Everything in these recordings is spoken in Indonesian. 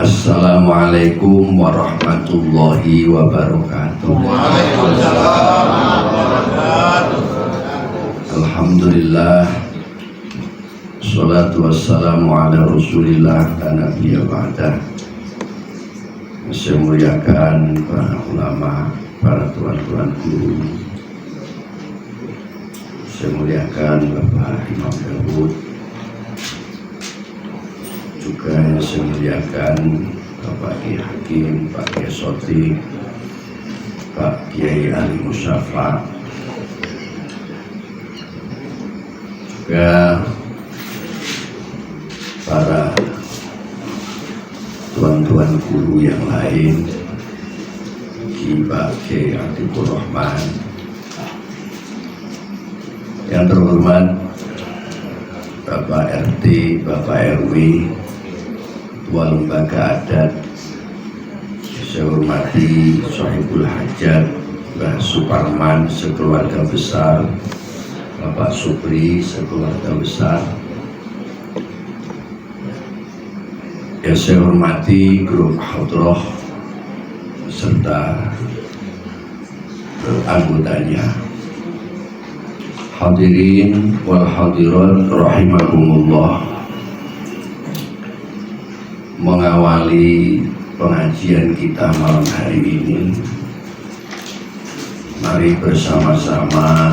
Assalamualaikum warahmatullahi wabarakatuh. Waalaikumsalam warahmatullahi wabarakatuh. Alhamdulillah, salatu wassalamu ala rasulillah dan nabiyya ba'dah. Saya muliakan para ulama, para tuan-tuan guru. Saya muliakan Bapak Imam Daud. Juga saya muliakan Bapak Kiai Hakim, Pak Kiai Soti, Pak Kiai Ali Musyafa, juga para tuan-tuan guru yang lain, Pak Kiai Atibur Rahman. Yang terhormat Bapak RT, Bapak RW, Ketua Lembaga Adat, saya hormati Sohibul Hajat, Mbah Suparman sekeluarga besar, Bapak Supri sekeluarga besar. Yang saya hormati grup Hadroh serta anggotanya. Hadirin wal hadirat rahimakumullah. Mengawali pengajian kita malam hari ini, mari bersama-sama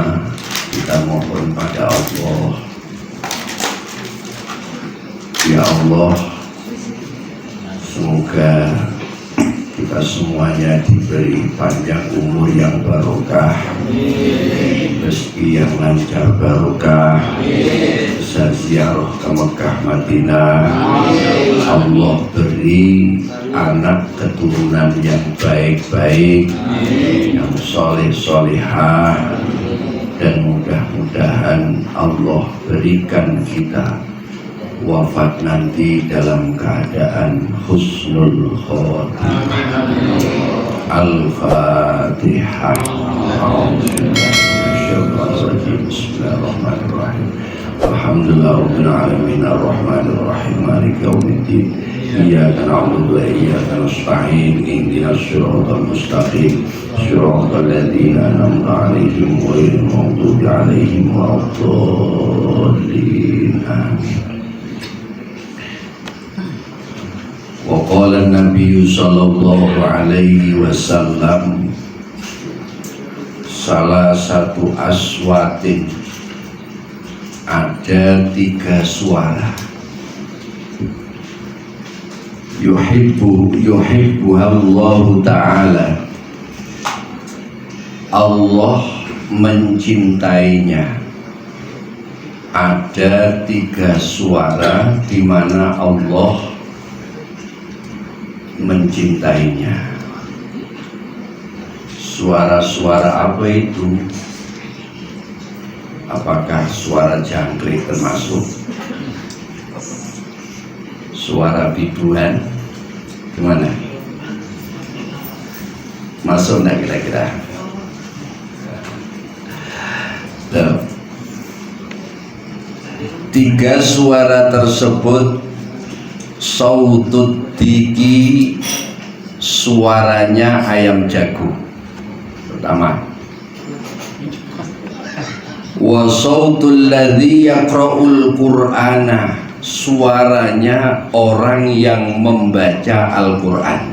kita mohon pada Allah. Ya Allah, semoga kita semuanya diberi panjang umur yang barokah, rezeki yang lancar barokah, bisa ziarah ke Mekah Madinah. Allah beri anak keturunan yang baik-baik, yang soleh-solehah, dan mudah-mudahan Allah berikan kita wafat nanti dalam keadaan husnul khotimah. Al-Fatihah. Bismillahirrahmanirrahim. Alhamdulillah rabbil alamin arrahmanir rahim maliki yaumiddin. Iyyaka na'budu wa iyyaka nasta'in ihdinas siratal mustaqim siratal ladzina an'amta 'alaihim ghairil maghdubi 'alaihim waladdallin. Amin. Wa qala an-nabiy sallallahu alaihi wasallam, salah satu aswatin, ada 3 suara, yuhibbuhallahu ta'ala, Allah mencintainya. Ada 3 suara di mana Allah mencintainya. Suara-suara apa itu? Apakah suara jangkrik termasuk? Suara biduan? Gimana? Masuk enggak kira-kira? Tuh. 3 suara tersebut, sautut diki, suaranya ayam jago pertama, wa sautul ladzi yaqra'ul qur'ana, suaranya orang yang membaca Al-Qur'an.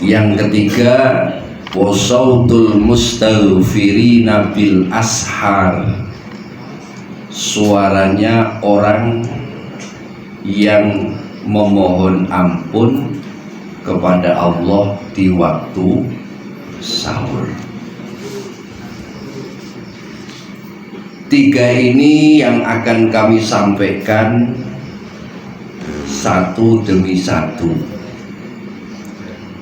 Yang ketiga, wa sautul mustaghfirina bil ashar, suaranya orang yang memohon ampun kepada Allah di waktu sahur. 3 ini yang akan kami sampaikan satu demi satu.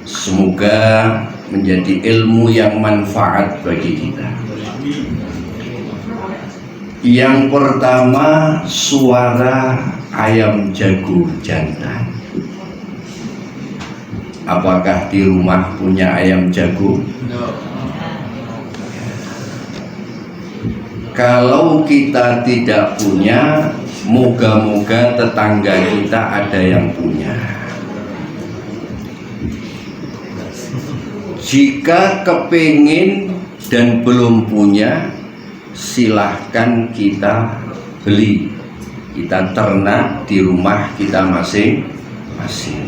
Semoga menjadi ilmu yang manfaat bagi kita. Yang pertama, suara ayam jago jantan. Apakah di rumah punya ayam jago? Kalau kita tidak punya, moga-moga tetangga kita ada yang punya. Jika kepingin dan belum punya, silahkan kita beli, kita ternak di rumah kita masing-masing.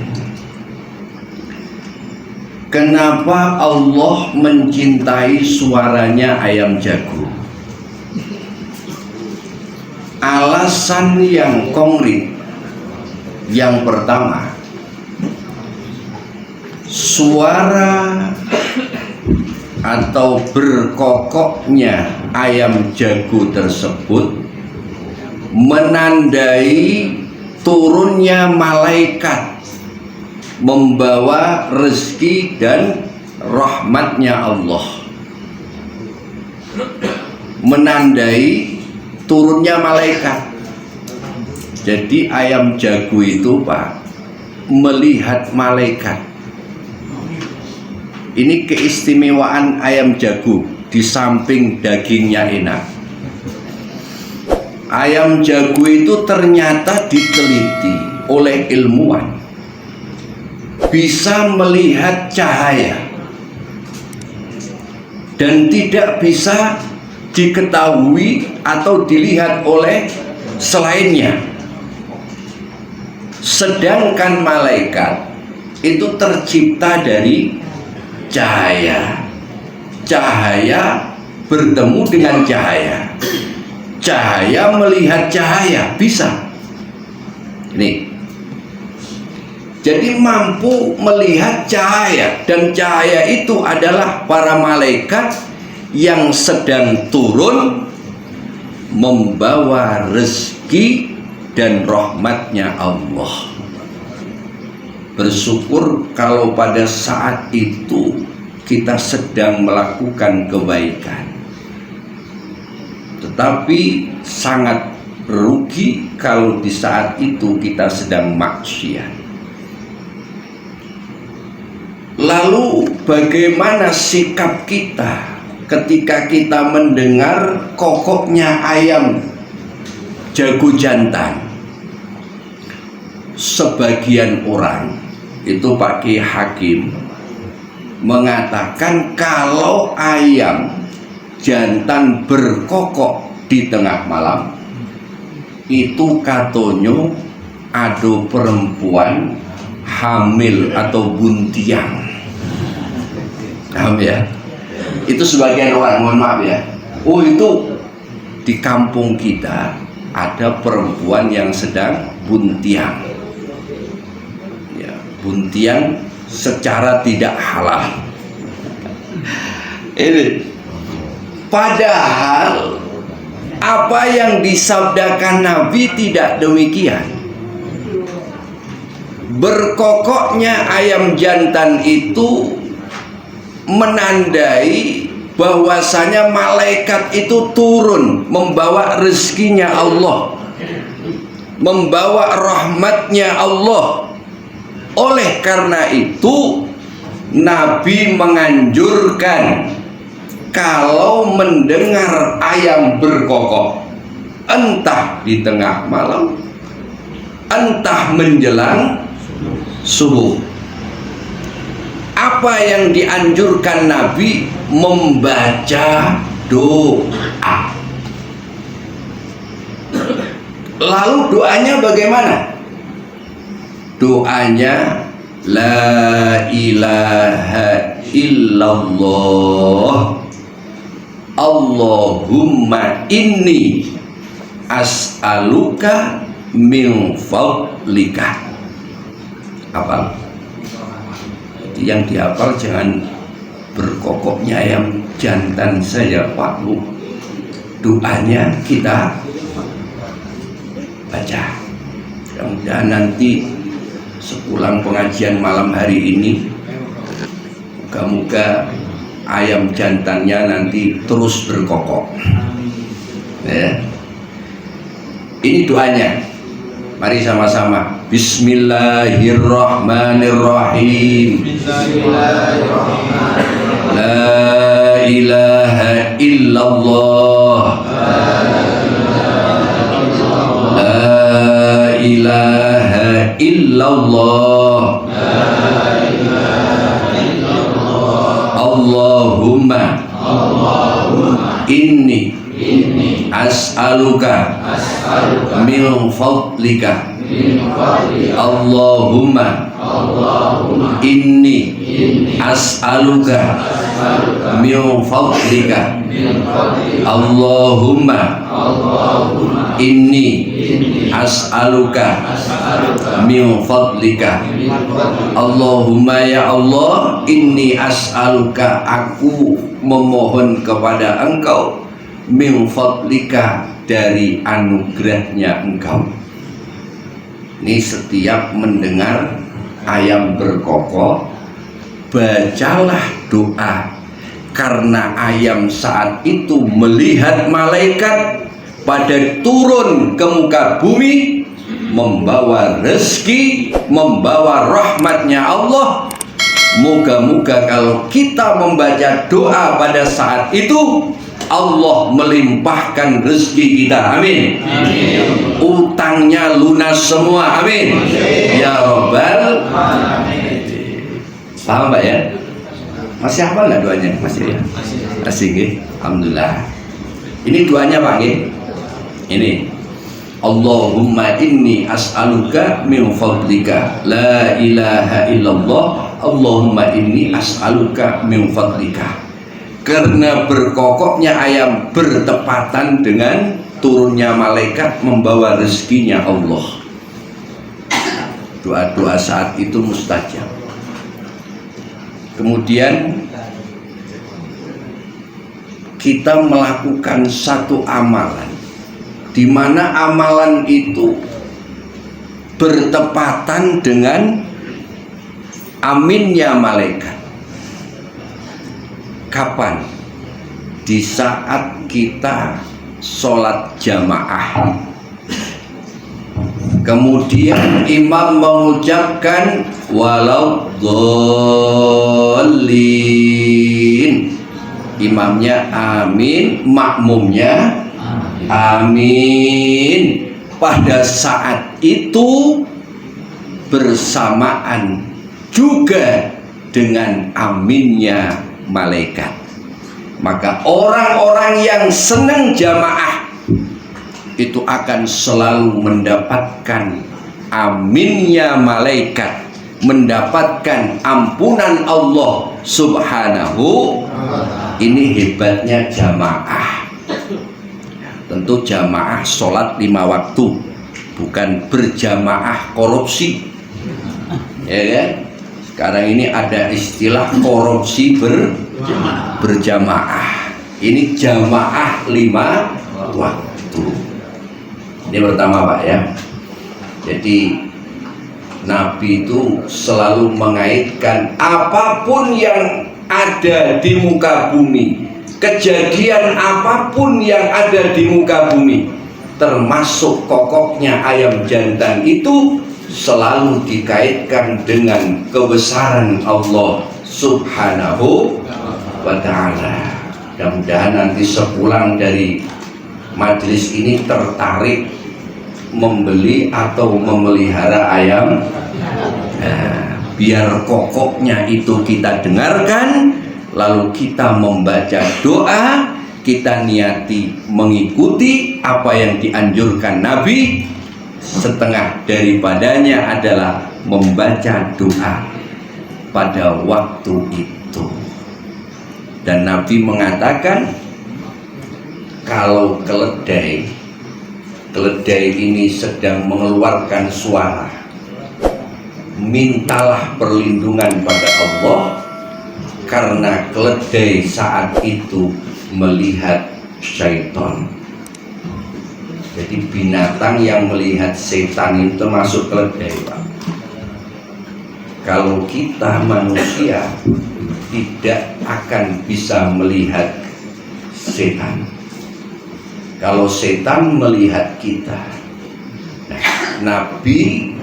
Kenapa Allah mencintai suaranya ayam jago? Alasan yang konkret. Yang pertama, suara atau berkokoknya ayam jago tersebut menandai turunnya malaikat membawa rezeki dan rahmatnya Allah, menandai turunnya malaikat. Jadi ayam jago itu Pak melihat malaikat. Ini keistimewaan ayam jago, di samping dagingnya enak. Ayam jago itu ternyata diteliti oleh ilmuwan, bisa melihat cahaya dan tidak bisa diketahui atau dilihat oleh selainnya. Sedangkan malaikat itu tercipta dari cahaya. Cahaya bertemu dengan cahaya. Cahaya melihat cahaya, bisa. Ini. Jadi mampu melihat cahaya, dan cahaya itu adalah para malaikat yang sedang turun membawa rezeki dan rahmatnya Allah. Bersyukur kalau pada saat itu kita sedang melakukan kebaikan, tetapi sangat rugi kalau di saat itu kita sedang maksiat. Lalu bagaimana sikap kita ketika kita mendengar kokoknya ayam jago jantan? Sebagian orang itu Pak Ki Hakim mengatakan kalau ayam jantan berkokok di tengah malam itu katonyo ada perempuan hamil atau buntiang. Paham ya? Itu sebagian orang, mohon maaf ya. Oh, itu di kampung kita ada perempuan yang sedang buntiang. Ya, buntiang secara tidak halal. Ini padahal apa yang disabdakan Nabi tidak demikian. Berkokoknya ayam jantan itu menandai bahwasanya malaikat itu turun membawa rezekinya Allah, membawa rahmatnya Allah. Oleh karena itu Nabi menganjurkan kalau mendengar ayam berkokok, entah di tengah malam, entah menjelang subuh, apa yang dianjurkan Nabi? Membaca doa. Lalu doanya bagaimana? Doanya la ilaha illallah Allahumma inni as'aluka min fadlika. Hafal. Yang dihafal, jangan berkokoknya ayam jantan saja Pak Bu. Doanya kita baca. Mudah-mudahan nanti sepulang pengajian malam hari ini, moga-moga ayam jantannya nanti terus berkokok. Ya. Ini doanya. Mari sama-sama. Bismillahirrahmanirrahim. Bismillahirrahmanirrahim. La ilaha illallah. La ilaha illallah. Allahumma inni as'aluka min fadlika. Allahumma inni as'aluka min fadlika. Allahumma inni as'aluka min fadlika. Allahumma ya Allah, inni as'aluka, aku memohon kepada Engkau, min fadlika, dari anugerahnya Engkau. Ini setiap mendengar ayam berkokok, bacalah doa, karena ayam saat itu melihat malaikat pada turun ke muka bumi membawa rezeki, membawa rahmatnya Allah. Moga-moga kalau kita membaca doa pada saat itu, Allah melimpahkan rezeki kita, amin. Utangnya lunas semua, amin. Ya Rabbal alamin. Paham Pak ya? Masih hafal nggak doanya? Masih ya? Masih ya? Alhamdulillah. Ini doanya Pak ya? Ini Allahumma inni as'aluka min fadlika la ilaha illallah. Allahumma inni as'aluka min fadlika. Karena berkokoknya ayam bertepatan dengan turunnya malaikat membawa rezekinya Allah. Doa-doa saat itu mustajab. Kemudian kita melakukan satu amalan, di mana amalan itu bertepatan dengan aminnya malaikat. Kapan? Di saat kita sholat jamaah, kemudian imam mengucapkan walau dhalin, imamnya amin, makmumnya amin. Pada saat itu bersamaan juga dengan aminnya malaikat. Maka orang-orang yang senang jamaah itu akan selalu mendapatkan aminnya malaikat, mendapatkan ampunan Allah subhanahu. Ini hebatnya jamaah. Tentu jamaah sholat 5 waktu, bukan berjamaah korupsi, ya kan? Sekarang ini ada istilah korupsi berjamaah. Ini jamaah 5 waktu. Ini pertama Pak ya. Jadi Nabi itu selalu mengaitkan apapun yang ada di muka bumi, kejadian apapun yang ada di muka bumi, termasuk kokoknya ayam jantan itu, selalu dikaitkan dengan kebesaran Allah subhanahu wa ta'ala. Mudah-mudahan nanti sepulang dari majelis ini tertarik membeli atau memelihara ayam. Nah, biar kokoknya itu kita dengarkan, lalu kita membaca doa, kita niati mengikuti apa yang dianjurkan Nabi. Setengah daripadanya adalah membaca doa pada waktu itu. Dan Nabi mengatakan, kalau keledai ini sedang mengeluarkan suara, mintalah perlindungan pada Allah, karena keledai saat itu melihat syaitan. Jadi binatang yang melihat setan itu termasuk keledai Pak. Kalau kita manusia tidak akan bisa melihat setan. Kalau setan melihat kita. Nah, Nabi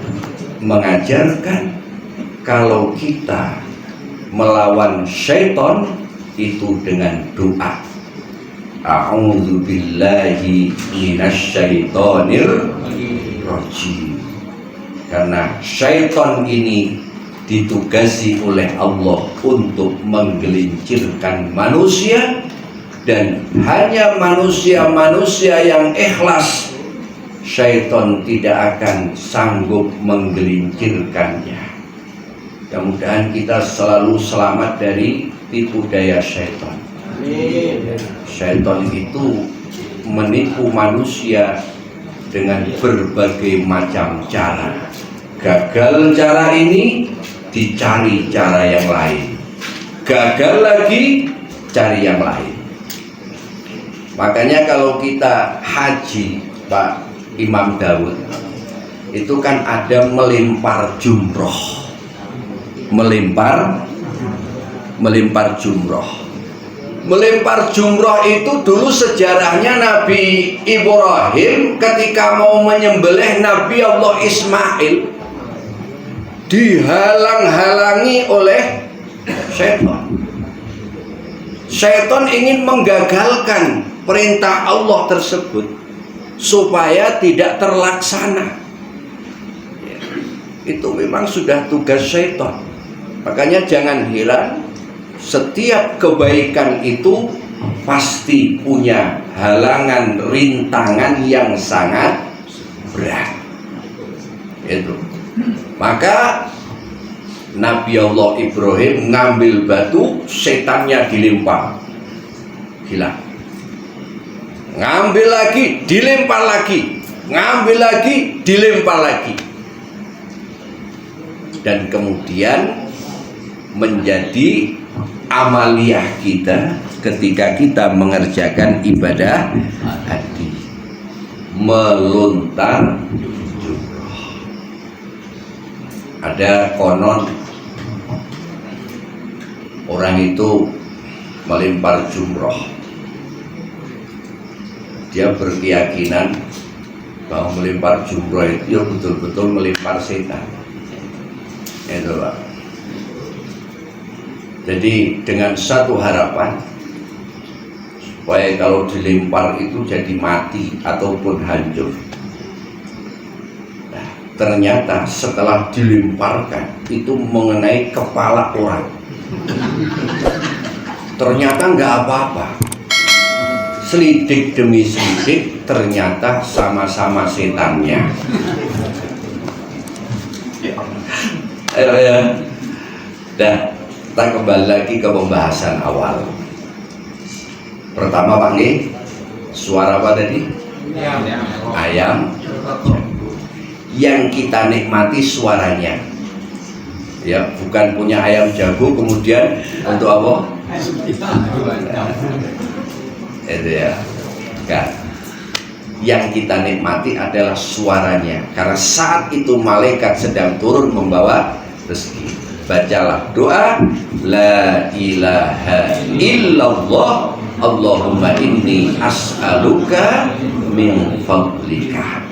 mengajarkan kalau kita melawan syaitan itu dengan doa. A'udzubillahi minasyaitonir rajim. Karena syaitan ini ditugasi oleh Allah untuk menggelincirkan manusia, dan hanya manusia-manusia yang ikhlas syaitan tidak akan sanggup menggelincirkannya. Mudah-mudahan kita selalu selamat dari tipu daya syaitan. Syaitan itu menipu manusia dengan berbagai macam cara. Gagal cara ini, dicari cara yang lain. Gagal lagi, cari yang lain. Makanya kalau kita haji, Pak Imam Daud, itu kan ada melempar jumroh. Melempar jumroh. Melempar jumroh itu dulu sejarahnya Nabi Ibrahim ketika mau menyembelih Nabi Allah Ismail, dihalang-halangi oleh syaitan. Syaitan ingin menggagalkan perintah Allah tersebut supaya tidak terlaksana. Itu memang sudah tugas syaitan. Makanya jangan heran, setiap kebaikan itu pasti punya halangan, rintangan yang sangat berat. Itu. Maka Nabi Allah Ibrahim ngambil batu, setannya dilempar, hilang. Ngambil lagi, dilempar lagi, ngambil lagi, dilempar lagi. Dan kemudian menjadi amaliyah kita ketika kita mengerjakan ibadah haji, melontar jumroh. Ada konon orang itu melempar jumroh, dia berkeyakinan bahwa melempar jumroh itu betul-betul melempar setan. Itu Pak. Jadi dengan satu harapan supaya kalau dilempar itu jadi mati ataupun hancur. Nah, ternyata setelah dilemparkan itu mengenai kepala orang. Ternyata nggak apa-apa. Selidik demi selidik ternyata sama-sama setannya. Dah, kita kembali lagi ke pembahasan awal. Pertama panggil suara apa tadi? Ayam. Yang kita nikmati suaranya. Ya, bukan punya ayam jago kemudian untuk apa? Itu ya. Kan. Yang kita nikmati adalah suaranya, karena saat itu malaikat sedang turun membawa rezeki. Bacalah doa la ilaha illallah Allahumma inni as'aluka min fadlika.